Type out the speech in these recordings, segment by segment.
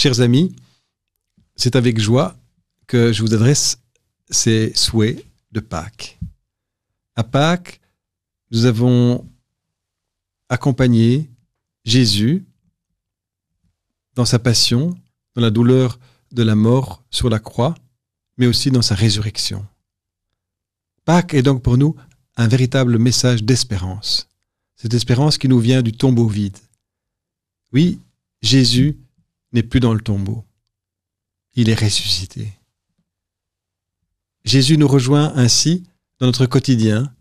Chers amis, c'est avec joie que je vous adresse ces souhaits de Pâques. À Pâques, nous avons accompagné Jésus dans sa passion, dans la douleur de la mort sur la croix, mais aussi dans sa résurrection. Pâques est donc pour nous un véritable message d'espérance. Cette espérance qui nous vient du tombeau vide. Oui, Jésus n'est plus dans le tombeau. Il est ressuscité. Jésus nous rejoint ainsi dans notre quotidien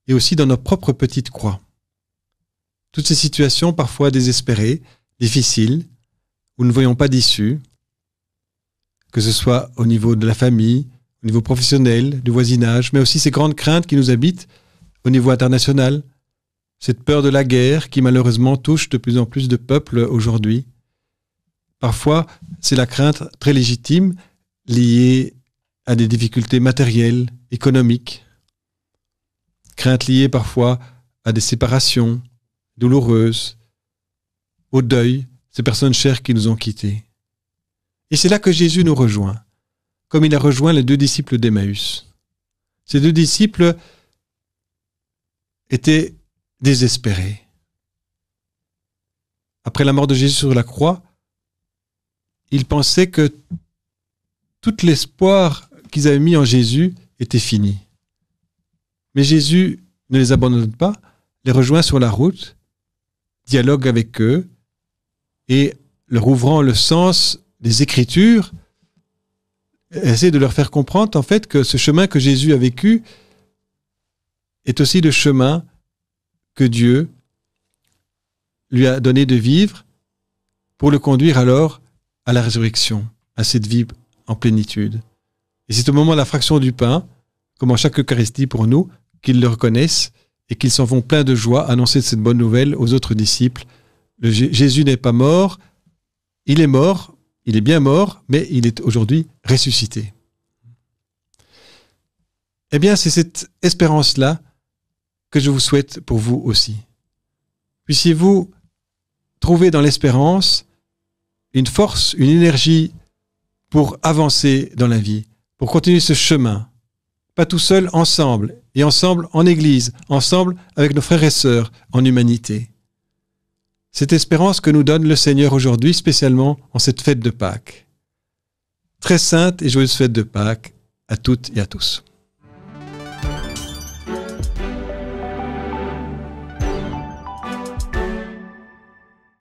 et aussi dans nos propres petites croix. Toutes ces situations parfois désespérées, difficiles, où nous ne voyons pas d'issue, que ce soit au niveau de la famille, au niveau professionnel, du voisinage, mais aussi ces grandes craintes qui nous habitent au niveau international, cette peur de la guerre qui malheureusement touche de plus en plus de peuples aujourd'hui. Parfois, c'est la crainte très légitime liée à des difficultés matérielles, économiques, crainte liée parfois à des séparations douloureuses, au deuil, ces personnes chères qui nous ont quittés. Et c'est là que Jésus nous rejoint, comme il a rejoint les 2 disciples d'Emmaüs. Ces 2 disciples étaient désespérés. Après la mort de Jésus sur la croix, ils pensaient que tout l'espoir qu'ils avaient mis en Jésus était fini. Mais Jésus ne les abandonne pas, les rejoint sur la route, dialogue avec eux et leur ouvrant le sens des Écritures, essaie de leur faire comprendre en fait que ce chemin que Jésus a vécu est aussi le chemin que Dieu lui a donné de vivre pour le conduire alors à la résurrection, à cette vie en plénitude. Et c'est au moment de la fraction du pain, comme en chaque Eucharistie pour nous, qu'ils le reconnaissent et qu'ils s'en vont pleins de joie annoncer cette bonne nouvelle aux autres disciples. Jésus n'est pas mort, il est mort, il est bien mort, mais il est aujourd'hui ressuscité. Eh bien, c'est cette espérance-là que je vous souhaite pour vous aussi. Puissiez-vous trouver dans l'espérance une force, une énergie pour avancer dans la vie, pour continuer ce chemin. Pas tout seul, ensemble, et ensemble en Église, ensemble avec nos frères et sœurs en humanité. Cette espérance que nous donne le Seigneur aujourd'hui, spécialement en cette fête de Pâques. Très sainte et joyeuse fête de Pâques à toutes et à tous.